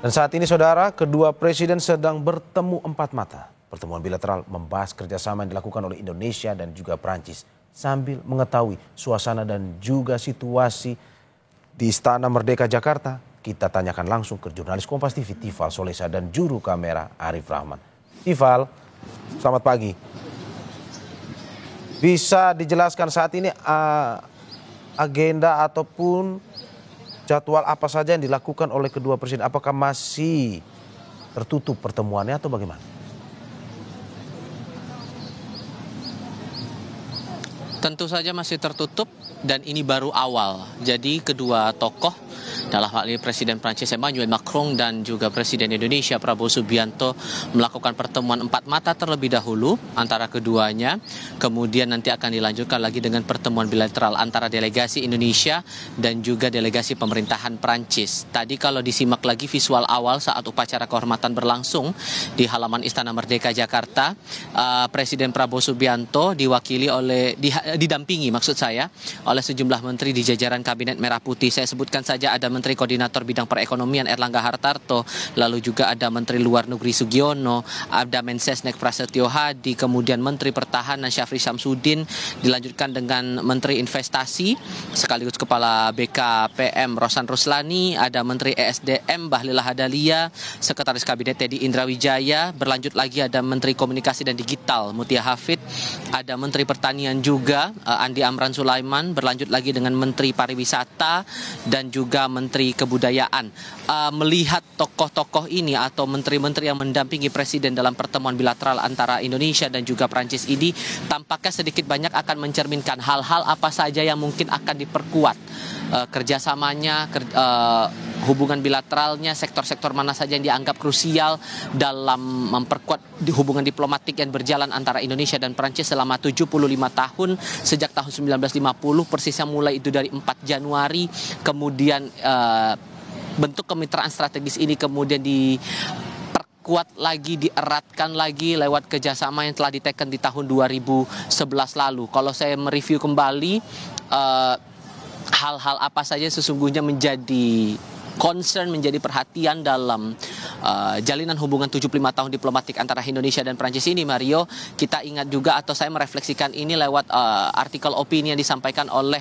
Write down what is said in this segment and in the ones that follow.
Dan saat ini saudara, kedua presiden sedang bertemu empat mata. Pertemuan bilateral membahas kerjasama yang dilakukan oleh Indonesia dan juga Prancis sambil mengetahui suasana dan juga situasi di Istana Merdeka Jakarta. Kita tanyakan langsung ke jurnalis Kompas TV Tifal Solesa dan juru kamera Arif Rahman. Tifal, selamat pagi. Bisa dijelaskan saat ini agenda ataupun jadwal apa saja yang dilakukan oleh kedua presiden? Apakah masih tertutup pertemuannya atau bagaimana? Tentu saja masih tertutup dan ini baru awal. Jadi kedua tokoh dalam hal ini Presiden Prancis Emmanuel Macron dan juga Presiden Indonesia Prabowo Subianto melakukan pertemuan empat mata terlebih dahulu antara keduanya. Kemudian nanti akan dilanjutkan lagi dengan pertemuan bilateral antara delegasi Indonesia dan juga delegasi pemerintahan Prancis. Tadi kalau disimak lagi visual awal saat upacara kehormatan berlangsung di halaman Istana Merdeka Jakarta, Presiden Prabowo Subianto didampingi oleh sejumlah menteri di jajaran Kabinet Merah Putih. Saya sebutkan saja ada Menteri Koordinator Bidang Perekonomian Erlangga Hartarto, lalu juga ada Menteri Luar Negeri Sugiono, ada Mensesnek Prasetyo Hadi, kemudian Menteri Pertahanan Syafri Samsudin, dilanjutkan dengan Menteri Investasi sekaligus Kepala BKPM Rosan Ruslani, ada Menteri ESDM Bahlil Lahadalia, Sekretaris Kabinet Teddy Indrawijaya, berlanjut lagi ada Menteri Komunikasi dan Digital Mutia Hafid, ada Menteri Pertanian juga Andi Amran Sulaiman, berlanjut lagi dengan Menteri Pariwisata dan juga Menteri Kebudayaan. Melihat tokoh-tokoh ini atau menteri-menteri yang mendampingi Presiden dalam pertemuan bilateral antara Indonesia dan juga Prancis ini, tampaknya sedikit banyak akan mencerminkan hal-hal apa saja yang mungkin akan diperkuat kerjasamanya, hubungan bilateralnya, sektor-sektor mana saja yang dianggap krusial dalam memperkuat hubungan diplomatik yang berjalan antara Indonesia dan Prancis selama 75 tahun sejak tahun 1950, persisnya mulai itu dari 4 Januari, kemudian bentuk kemitraan strategis ini kemudian diperkuat lagi, dieratkan lagi lewat kerjasama yang telah diteken di tahun 2011 lalu. Kalau saya mereview kembali hal-hal apa saja sesungguhnya menjadi concern, menjadi perhatian dalam jalinan hubungan 75 tahun diplomatik antara Indonesia dan Prancis ini, Mario. Kita ingat juga atau saya merefleksikan ini lewat artikel opini yang disampaikan oleh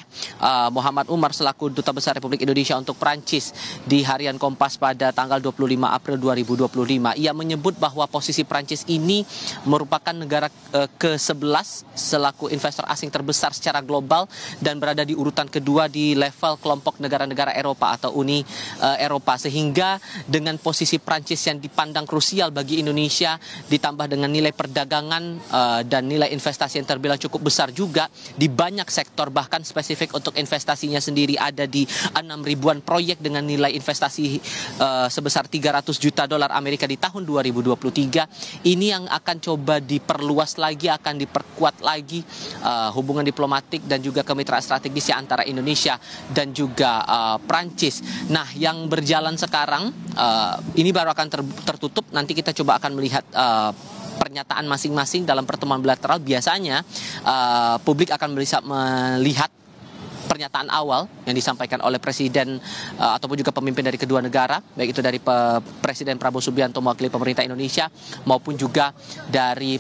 Muhammad Umar selaku Duta Besar Republik Indonesia untuk Prancis di Harian Kompas pada tanggal 25 April 2025. Ia menyebut bahwa posisi Prancis ini merupakan negara ke-11 selaku investor asing terbesar secara global dan berada di urutan kedua di level kelompok negara-negara Eropa atau Uni Eropa, sehingga dengan posisi Prancis yang dipandang krusial bagi Indonesia ditambah dengan nilai perdagangan dan nilai investasi yang terbilang cukup besar juga di banyak sektor, bahkan spesifik untuk investasinya sendiri ada di 6.000-an proyek dengan nilai investasi sebesar 300 juta dolar Amerika di tahun 2023. Ini yang akan coba diperluas lagi, akan diperkuat lagi hubungan diplomatik dan juga kemitraan strategisnya antara Indonesia dan juga Prancis. Nah, yang berjalan sekarang ini baru akan tertutup. Nanti kita coba akan melihat pernyataan masing-masing dalam pertemuan bilateral. Biasanya publik akan bisa melihat pernyataan awal yang disampaikan oleh Presiden ataupun juga pemimpin dari kedua negara, baik itu dari Presiden Prabowo Subianto mewakili pemerintah Indonesia maupun juga dari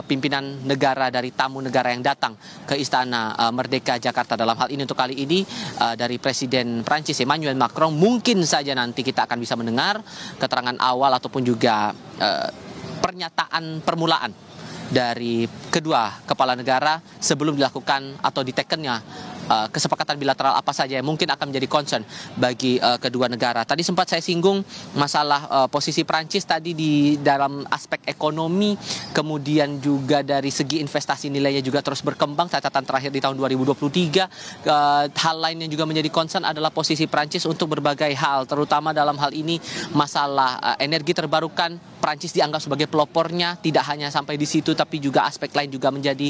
pimpinan negara dari tamu negara yang datang ke Istana Merdeka Jakarta. Dalam hal ini untuk kali ini dari Presiden Prancis Emmanuel Macron, mungkin saja nanti kita akan bisa mendengar keterangan awal ataupun juga pernyataan permulaan dari kedua kepala negara sebelum dilakukan atau ditekennya kesepakatan bilateral apa saja yang mungkin akan menjadi concern bagi kedua negara. Tadi sempat saya singgung masalah posisi Prancis tadi di dalam aspek ekonomi, kemudian juga dari segi investasi nilainya juga terus berkembang. Catatan terakhir di tahun 2023, hal lain yang juga menjadi concern adalah posisi Prancis untuk berbagai hal, terutama dalam hal ini masalah energi terbarukan. Prancis dianggap sebagai pelopornya, tidak hanya sampai di situ tapi juga aspek lain juga menjadi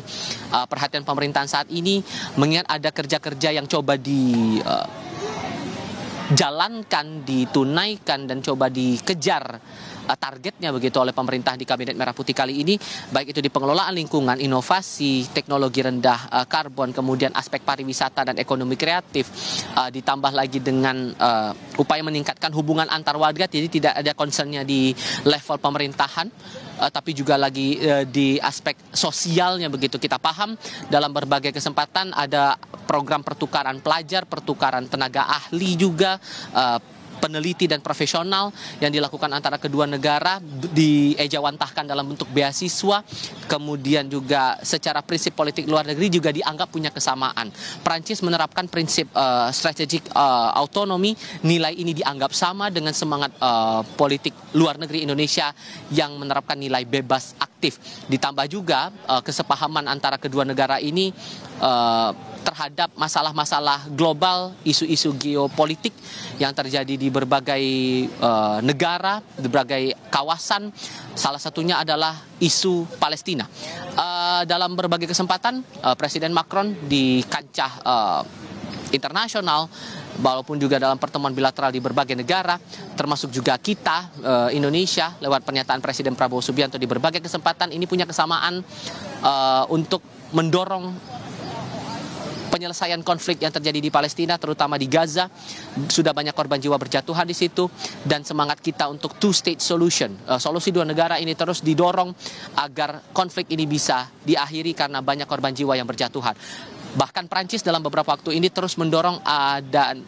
perhatian pemerintahan saat ini, mengingat ada kerja-kerja yang coba dijalankan, ditunaikan dan coba dikejar targetnya begitu oleh pemerintah di Kabinet Merah Putih kali ini, baik itu di pengelolaan lingkungan, inovasi, teknologi rendah karbon, kemudian aspek pariwisata dan ekonomi kreatif, ditambah lagi dengan upaya meningkatkan hubungan antar warga, jadi tidak ada concernnya di level pemerintahan, tapi juga lagi di aspek sosialnya begitu. Kita paham dalam berbagai kesempatan ada program pertukaran pelajar, pertukaran tenaga ahli juga, peneliti dan profesional yang dilakukan antara kedua negara, diejawantahkan dalam bentuk beasiswa, kemudian juga secara prinsip politik luar negeri juga dianggap punya kesamaan. Prancis menerapkan prinsip strategic autonomy, nilai ini dianggap sama dengan semangat politik luar negeri Indonesia yang menerapkan nilai bebas aktif. Ditambah juga kesepahaman antara kedua negara ini terhadap masalah-masalah global, isu-isu geopolitik yang terjadi di berbagai negara, di berbagai kawasan. Salah satunya adalah isu Palestina. Dalam berbagai kesempatan, Presiden Macron di kancah internasional, walaupun juga dalam pertemuan bilateral di berbagai negara, termasuk juga kita, Indonesia, lewat pernyataan Presiden Prabowo Subianto di berbagai kesempatan, ini punya kesamaan untuk mendorong penyelesaian konflik yang terjadi di Palestina, terutama di Gaza. Sudah banyak korban jiwa berjatuhan di situ, dan semangat kita untuk two-state solution, solusi dua negara ini terus didorong agar konflik ini bisa diakhiri karena banyak korban jiwa yang berjatuhan. Bahkan Prancis dalam beberapa waktu ini terus mendorong dan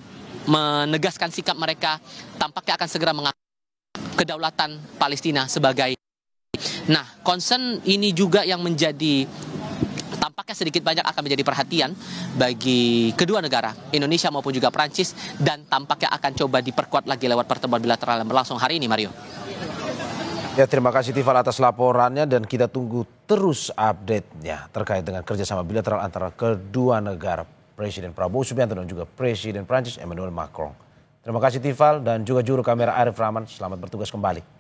menegaskan sikap mereka, tampaknya akan segera mengakui kedaulatan Palestina sebagai. Nah, concern ini juga yang menjadi tampaknya sedikit banyak akan menjadi perhatian bagi kedua negara, Indonesia maupun juga Prancis, dan tampaknya akan coba diperkuat lagi lewat pertemuan bilateral yang berlangsung hari ini, Mario. Ya, terima kasih Tifal atas laporannya, dan kita tunggu terus update-nya terkait dengan kerjasama bilateral antara kedua negara, Presiden Prabowo Subianto dan juga Presiden Prancis Emmanuel Macron. Terima kasih Tifal dan juga juru kamera Arif Rahman, selamat bertugas kembali.